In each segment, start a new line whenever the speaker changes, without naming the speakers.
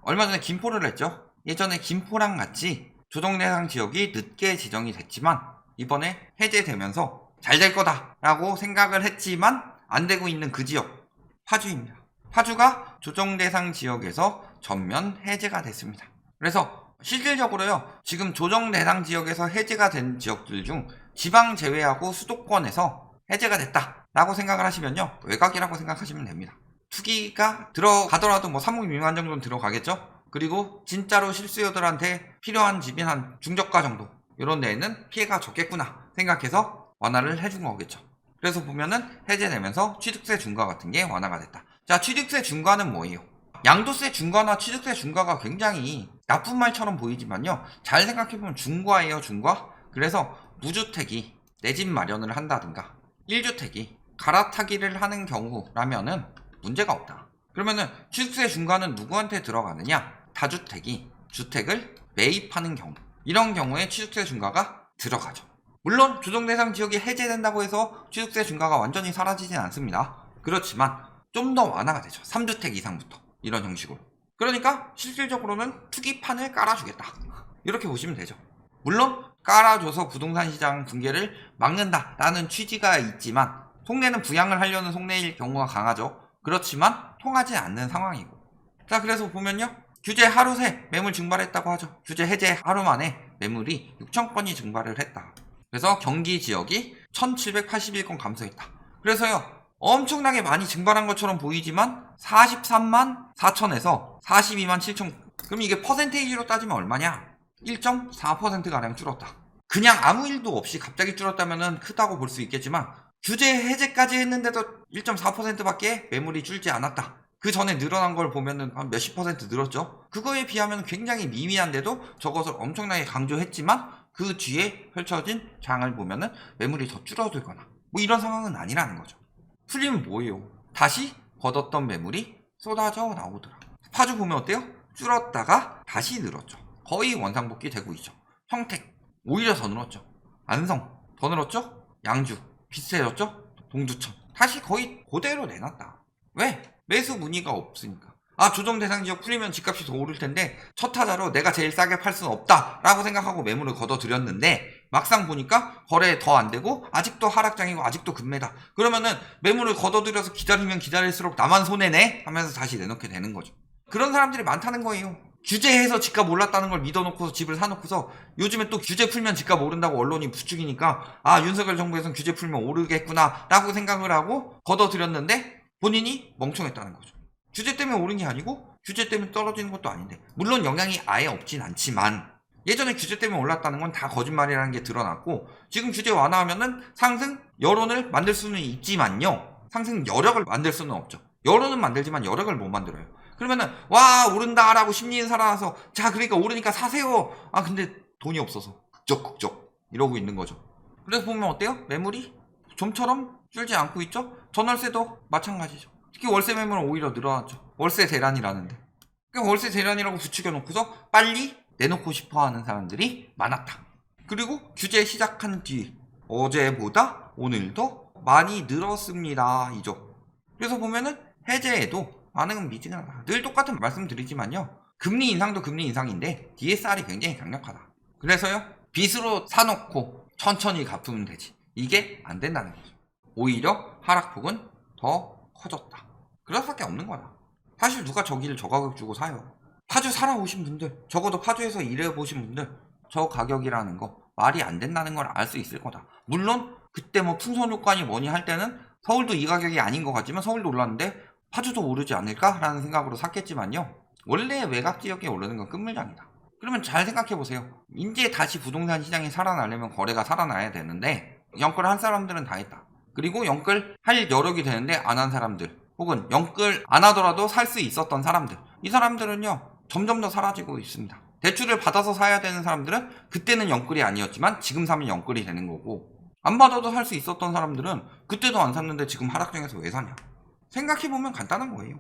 얼마 전에 김포를 했죠. 예전에 김포랑 같이 조정대상 지역이 늦게 지정이 됐지만 이번에 해제되면서 잘 될 거다라고 생각을 했지만 안 되고 있는 그 지역, 파주입니다. 파주가 조정대상 지역에서 전면 해제가 됐습니다. 그래서 실질적으로요, 지금 조정대상 지역에서 해제가 된 지역들 중 지방 제외하고 수도권에서 해제가 됐다라고 생각을 하시면요, 외곽이라고 생각하시면 됩니다. 투기가 들어가더라도 뭐 3억 미만 정도는 들어가겠죠. 그리고 진짜로 실수요들한테 필요한 집인 한 중저가 정도, 이런 데에는 피해가 적겠구나 생각해서 완화를 해준 거겠죠. 그래서 보면은 해제되면서 취득세 중과 같은 게 완화가 됐다. 자, 취득세 중과는 뭐예요? 양도세 중과나 취득세 중과가 굉장히 나쁜 말처럼 보이지만요, 잘 생각해보면 중과예요, 중과. 그래서 무주택이 내 집 마련을 한다든가 1주택이 갈아타기를 하는 경우라면은 문제가 없다. 그러면은 취득세 중과는 누구한테 들어가느냐? 다주택이 주택을 매입하는 경우, 이런 경우에 취득세 중과가 들어가죠. 물론 조정대상 지역이 해제된다고 해서 취득세 중과가 완전히 사라지진 않습니다. 그렇지만 좀 더 완화가 되죠. 3주택 이상부터 이런 형식으로. 그러니까 실질적으로는 투기판을 깔아주겠다, 이렇게 보시면 되죠. 물론 깔아줘서 부동산 시장 붕괴를 막는다라는 취지가 있지만 속내는 부양을 하려는 속내일 경우가 강하죠. 그렇지만 통하지 않는 상황이고. 자, 그래서 보면요, 규제 하루 새 매물 증발했다고 하죠. 규제 해제 하루 만에 매물이 6,000건이 증발을 했다. 그래서 경기 지역이 1,781건 감소했다. 그래서요, 엄청나게 많이 증발한 것처럼 보이지만 43만 4천에서 42만 7천. 그럼 이게 퍼센테이지로 따지면 얼마냐? 1.4%가량 줄었다. 그냥 아무 일도 없이 갑자기 줄었다면 크다고 볼 수 있겠지만 규제 해제까지 했는데도 1.4%밖에 매물이 줄지 않았다. 그 전에 늘어난 걸 보면은 한 몇십 퍼센트 늘었죠. 그거에 비하면 굉장히 미미한데도 저것을 엄청나게 강조했지만 그 뒤에 펼쳐진 장을 보면은 매물이 더 줄어들거나 뭐 이런 상황은 아니라는 거죠. 풀리면 뭐예요? 다시 걷었던 매물이 쏟아져 나오더라. 파주 보면 어때요? 줄었다가 다시 늘었죠. 거의 원상복귀 되고 있죠. 평택 오히려 더 늘었죠. 안성 더 늘었죠. 양주 비슷해졌죠. 동두천 다시 거의 그대로 내놨다. 왜? 매수 문의가 없으니까. 아, 조정대상 지역 풀리면 집값이 더 오를 텐데 첫 타자로 내가 제일 싸게 팔 수는 없다 라고 생각하고 매물을 걷어들였는데 막상 보니까 거래 더 안 되고 아직도 하락장이고 아직도 급매다. 그러면은 매물을 걷어들여서 기다리면 기다릴수록 나만 손해내 하면서 다시 내놓게 되는 거죠. 그런 사람들이 많다는 거예요. 규제해서 집값 올랐다는 걸 믿어놓고서 집을 사놓고서 요즘에 또 규제 풀면 집값 오른다고 언론이 부추기니까 아, 윤석열 정부에서는 규제 풀면 오르겠구나 라고 생각을 하고 걷어들였는데 본인이 멍청했다는 거죠. 규제 때문에 오른 게 아니고 규제 때문에 떨어지는 것도 아닌데, 물론 영향이 아예 없진 않지만 예전에 규제 때문에 올랐다는 건 다 거짓말이라는 게 드러났고, 지금 규제 완화하면은 상승 여론을 만들 수는 있지만요, 상승 여력을 만들 수는 없죠. 여론은 만들지만 여력을 못 만들어요. 그러면은 와, 오른다라고 심리는 살아나서 자, 그러니까 오르니까 사세요. 아, 근데 돈이 없어서 국적 이러고 있는 거죠. 그래서 보면 어때요? 매물이 좀처럼 줄지 않고 있죠. 전월세도 마찬가지죠. 특히 월세 매물은 오히려 늘어났죠. 월세 대란이라는데. 그러니까 월세 대란이라고 부추겨놓고서 빨리 내놓고 싶어하는 사람들이 많았다. 그리고 규제 시작한 뒤 어제보다 오늘도 많이 늘었습니다. 이죠. 그래서 보면은 해제에도 반응은 미지근하다. 늘 똑같은 말씀 드리지만요, 금리 인상도 금리 인상인데 DSR이 굉장히 강력하다. 그래서요, 빚으로 사놓고 천천히 갚으면 되지, 이게 안 된다는 거죠. 오히려 하락폭은 더 커졌다. 그럴 수밖에 없는 거다. 사실 누가 저기를 저 가격 주고 사요? 파주 살아오신 분들, 적어도 파주에서 일해보신 분들, 저 가격이라는 거 말이 안 된다는 걸 알 수 있을 거다. 물론 그때 뭐 풍선 효과니 뭐니 할 때는 서울도 이 가격이 아닌 것 같지만 서울도 올랐는데 파주도 오르지 않을까라는 생각으로 샀겠지만요, 원래 외곽 지역에 오르는 건 끝물장이다. 그러면 잘 생각해보세요. 이제 다시 부동산 시장이 살아나려면 거래가 살아나야 되는데 영끌 한 사람들은 다 했다. 그리고 영끌 할 여력이 되는데 안 한 사람들, 혹은 영끌 안 하더라도 살 수 있었던 사람들, 이 사람들은요 점점 더 사라지고 있습니다. 대출을 받아서 사야 되는 사람들은 그때는 영끌이 아니었지만 지금 사면 영끌이 되는 거고, 안 받아도 살 수 있었던 사람들은 그때도 안 샀는데 지금 하락장에서 왜 사냐. 생각해보면 간단한 거예요.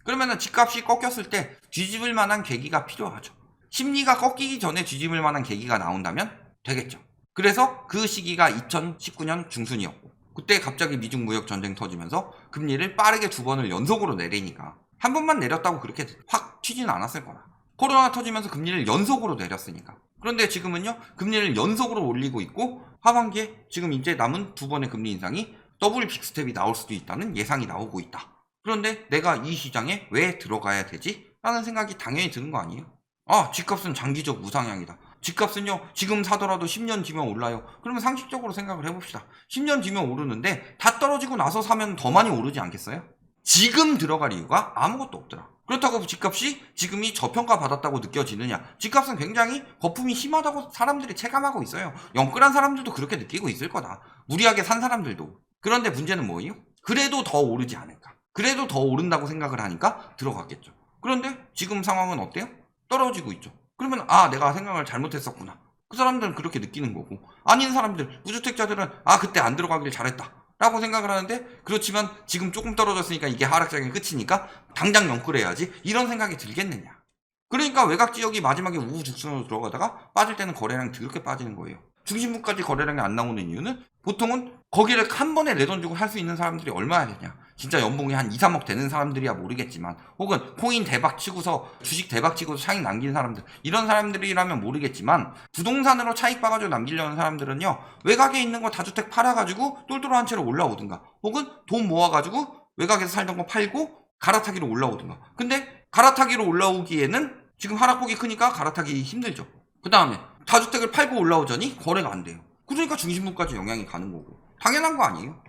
그러면은 집값이 꺾였을 때 뒤집을 만한 계기가 필요하죠. 심리가 꺾이기 전에 뒤집을 만한 계기가 나온다면 되겠죠. 그래서 그 시기가 2019년 중순이었고, 그때 갑자기 미중 무역 전쟁 터지면서 금리를 빠르게 2번을 연속으로 내리니까 한 번만 내렸다고 그렇게 확 튀지는 않았을 거라. 코로나 터지면서 금리를 연속으로 내렸으니까. 그런데 지금은요, 금리를 연속으로 올리고 있고 하반기에 지금 이제 남은 2번의 금리 인상이 더블 빅스텝이 나올 수도 있다는 예상이 나오고 있다. 그런데 내가 이 시장에 왜 들어가야 되지? 라는 생각이 당연히 드는 거 아니에요? 아, 집값은 장기적 우상향이다. 집값은요, 지금 사더라도 10년 뒤면 올라요. 그러면 상식적으로 생각을 해봅시다. 10년 뒤면 오르는데 다 떨어지고 나서 사면 더 많이 오르지 않겠어요? 지금 들어갈 이유가 아무것도 없더라. 그렇다고 집값이 지금이 저평가 받았다고 느껴지느냐? 집값은 굉장히 거품이 심하다고 사람들이 체감하고 있어요. 영끌한 사람들도 그렇게 느끼고 있을 거다. 무리하게 산 사람들도. 그런데 문제는 뭐예요? 그래도 더 오르지 않을까? 그래도 더 오른다고 생각을 하니까 들어갔겠죠. 그런데 지금 상황은 어때요? 떨어지고 있죠. 그러면 아, 내가 생각을 잘못했었구나. 그 사람들은 그렇게 느끼는 거고, 아닌 사람들, 무주택자들은 아, 그때 안 들어가길 잘했다 라고 생각을 하는데, 그렇지만 지금 조금 떨어졌으니까 이게 하락장의 끝이니까 당장 영끌해야지, 이런 생각이 들겠느냐. 그러니까 외곽지역이 마지막에 우후죽순으로 들어가다가 빠질 때는 거래량이 더럽게 빠지는 거예요. 중심부까지 거래량이 안 나오는 이유는 보통은 거기를 한 번에 내 돈 주고 할 수 있는 사람들이 얼마나 되냐. 진짜 연봉이 한 2, 3억 되는 사람들이야 모르겠지만, 혹은 코인 대박 치고서 주식 대박 치고서 차익 남긴 사람들, 이런 사람들이라면 모르겠지만, 부동산으로 차익 봐가지고 남기려는 사람들은요, 외곽에 있는 거 다주택 팔아가지고 똘똘한 채로 올라오든가, 혹은 돈 모아가지고 외곽에서 살던 거 팔고 갈아타기로 올라오든가. 근데 갈아타기로 올라오기에는 지금 하락폭이 크니까 갈아타기 힘들죠. 그 다음에 다주택을 팔고 올라오자니 거래가 안 돼요. 그러니까 중심부까지 영향이 가는 거고, 당연한 거 아니에요?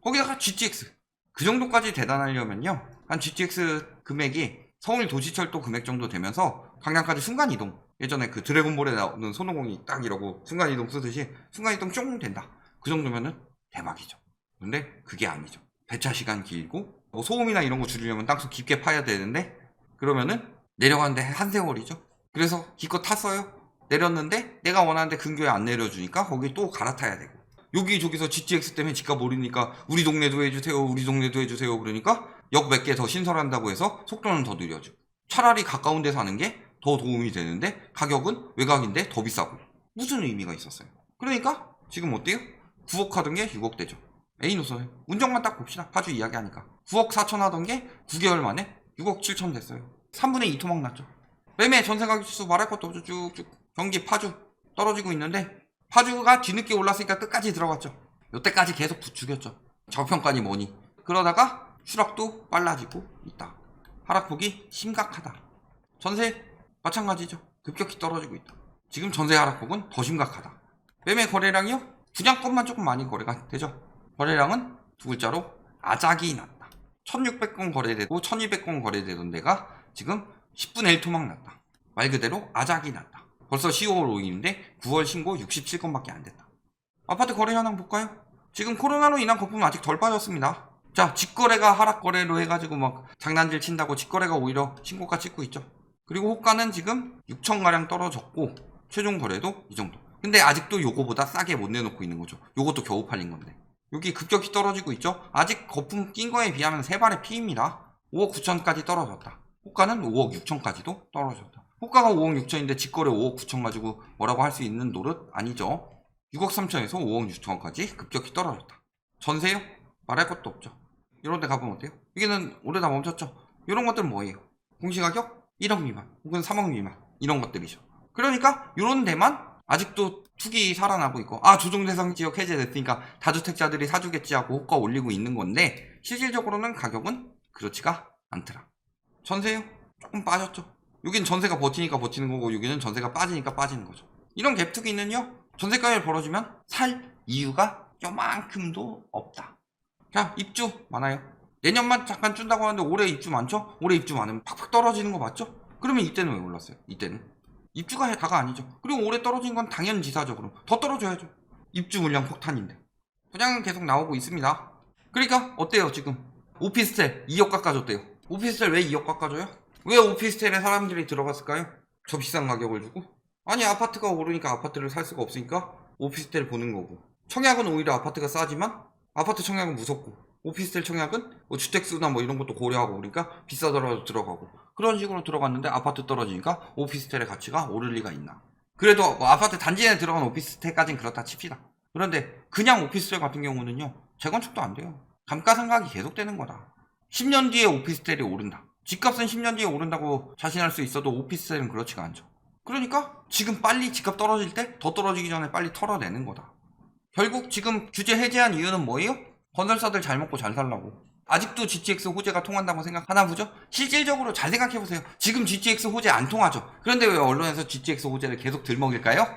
거기다가 GTX 그 정도까지 대단하려면요, 한 GTX 금액이 서울 도시철도 금액 정도 되면서 강남까지 순간이동, 예전에 그 드래곤볼에 나오는 손오공이 딱 이러고 순간이동 쓰듯이 순간이동 쫑 된다. 그 정도면은 대박이죠. 근데 그게 아니죠. 배차 시간 길고 뭐 소음이나 이런 거 줄이려면 땅속 깊게 파야 되는데, 그러면은 내려가는데 한 세월이죠. 그래서 기껏 탔어요. 내렸는데 내가 원하는데 근교에 안 내려주니까 거기 또 갈아타야 되고, 여기저기서 GTX 때문에 집값 오르니까 우리 동네도 해주세요, 우리 동네도 해주세요. 그러니까 역 몇 개 더 신설한다고 해서 속도는 더 느려지고, 차라리 가까운 데 사는 게 더 도움이 되는데 가격은 외곽인데 더 비싸고, 무슨 의미가 있었어요? 그러니까 지금 어때요? 9억 하던 게 6억 되죠. A노선 운정만 딱 봅시다. 파주 이야기하니까 9억 4천 하던 게 9개월 만에 6억 7천 됐어요. 3분의 2 토막 났죠. 매매 전세가격 지수 말할 것도 없죠. 쭉쭉 경기 파주 떨어지고 있는데, 파주가 뒤늦게 올랐으니까 끝까지 들어갔죠. 요때까지 계속 부추겼죠. 저평가니 뭐니. 그러다가 추락도 빨라지고 있다. 하락폭이 심각하다. 전세 마찬가지죠. 급격히 떨어지고 있다. 지금 전세 하락폭은 더 심각하다. 매매 거래량이요? 분양권만 조금 많이 거래가 되죠. 거래량은 두 글자로 아작이 났다. 1600건 거래되고 1200건 거래되던 데가 지금 10분의 1 토막 났다. 말 그대로 아작이 났다. 벌써 10월 5일인데 9월 신고 67건밖에 안 됐다. 아파트 거래 현황 볼까요? 지금 코로나로 인한 거품은 아직 덜 빠졌습니다. 자, 직거래가 하락거래로 해가지고 막 장난질 친다고 직거래가 오히려 신고가 찍고 있죠. 그리고 호가는 지금 6천가량 떨어졌고 최종 거래도 이 정도. 근데 아직도 요거보다 싸게 못 내놓고 있는 거죠. 요것도 겨우 팔린 건데. 여기 급격히 떨어지고 있죠. 아직 거품 낀 거에 비하면 3발의 피입니다. 5억 9천까지 떨어졌다. 호가는 5억 6천까지도 떨어졌다. 호가가 5억 6천인데 직거래 5억 9천 가지고 뭐라고 할 수 있는 노릇 아니죠. 6억 3천에서 5억 6천까지 급격히 떨어졌다. 전세요? 말할 것도 없죠. 이런 데 가보면 어때요? 여기는 오래 다 멈췄죠. 이런 것들은 뭐예요? 공시가격 1억 미만 혹은 3억 미만, 이런 것들이죠. 그러니까 이런 데만 아직도 투기 살아나고 있고, 아, 조정 대상 지역 해제됐으니까 다주택자들이 사주겠지 하고 호가 올리고 있는 건데, 실질적으로는 가격은 그렇지가 않더라. 전세요? 조금 빠졌죠. 여긴 전세가 버티니까 버티는 거고, 여기는 전세가 빠지니까 빠지는 거죠. 이런 갭투기는요, 전세가격이 벌어지면 살 이유가 요만큼도 없다. 자, 입주 많아요. 내년만 잠깐 준다고 하는데 올해 입주 많죠? 올해 입주 많으면 팍팍 떨어지는 거 맞죠? 그러면 이때는 왜 올랐어요? 이때는 입주가 다가 아니죠. 그리고 올해 떨어진 건 당연지사죠. 그럼 더 떨어져야죠. 입주 물량 폭탄인데. 분양은 계속 나오고 있습니다. 그러니까 어때요 지금? 오피스텔 2억 깎아줬대요. 오피스텔 왜 2억 깎아줘요? 왜 오피스텔에 사람들이 들어갔을까요? 저 비싼 가격을 주고? 아니, 아파트가 오르니까 아파트를 살 수가 없으니까 오피스텔 보는 거고, 청약은 오히려 아파트가 싸지만 아파트 청약은 무섭고, 오피스텔 청약은 뭐 주택수나 뭐 이런 것도 고려하고 그러니까 비싸더라도 들어가고, 그런 식으로 들어갔는데 아파트 떨어지니까 오피스텔의 가치가 오를 리가 있나. 그래도 뭐 아파트 단지에 들어간 오피스텔까지는 그렇다 칩시다. 그런데 그냥 오피스텔 같은 경우는요, 재건축도 안 돼요. 감가상각이 계속되는 거다. 10년 뒤에 오피스텔이 오른다. 집값은 10년 뒤에 오른다고 자신할 수 있어도 오피스텔은 그렇지가 않죠. 그러니까 지금 빨리 집값 떨어질 때 더 떨어지기 전에 빨리 털어내는 거다. 결국 지금 규제 해제한 이유는 뭐예요? 건설사들 잘 먹고 잘 살라고. 아직도 GTX 호재가 통한다고 생각하나 보죠? 실질적으로 잘 생각해보세요. 지금 GTX 호재 안 통하죠? 그런데 왜 언론에서 GTX 호재를 계속 들먹일까요?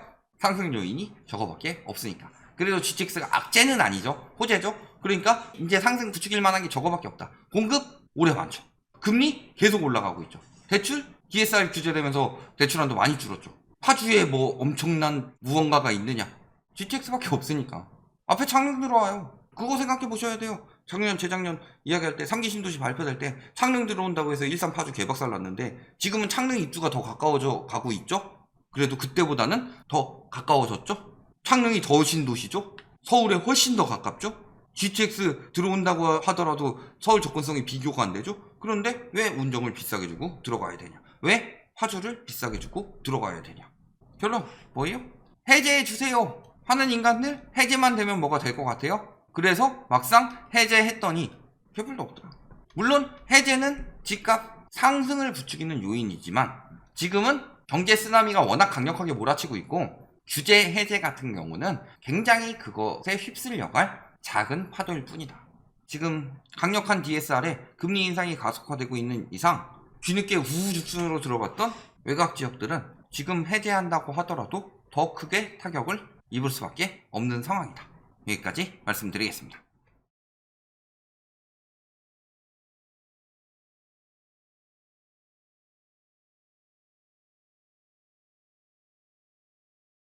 상승 요인이 저거밖에 없으니까. 그래도 GTX가 악재는 아니죠. 호재죠. 그러니까 이제 상승 부추길 만한 게 저거밖에 없다. 공급 오래 많죠. 금리 계속 올라가고 있죠. 대출 DSR 규제되면서 대출한도 많이 줄었죠. 파주에 뭐 엄청난 무언가가 있느냐? GTX밖에 없으니까. 앞에 창릉 들어와요. 그거 생각해 보셔야 돼요. 작년 재작년 이야기할 때 3기 신도시 발표될 때 창릉 들어온다고 해서 일산 파주 개박살 났는데 지금은 창릉 입주가 더 가까워져 가고 있죠. 그래도 그때보다는 더 가까워졌죠. 창릉이 더 신도시죠. 서울에 훨씬 더 가깝죠. GTX 들어온다고 하더라도 서울 접근성이 비교가 안 되죠. 그런데 왜 운정을 비싸게 주고 들어가야 되냐? 왜 파주를 비싸게 주고 들어가야 되냐? 결론 뭐예요? 해제해 주세요 하는 인간들 해제만 되면 뭐가 될 것 같아요? 그래서 막상 해제했더니 별볼도 없더라. 물론 해제는 집값 상승을 부추기는 요인이지만 지금은 경제 쓰나미가 워낙 강력하게 몰아치고 있고 규제 해제 같은 경우는 굉장히 그것에 휩쓸려갈 작은 파도일 뿐이다. 지금 강력한 DSR에 금리 인상이 가속화되고 있는 이상 뒤늦게 우후죽순으로 들어갔던 외곽 지역들은 지금 해제한다고 하더라도 더 크게 타격을 입을 수밖에 없는 상황이다. 여기까지 말씀드리겠습니다.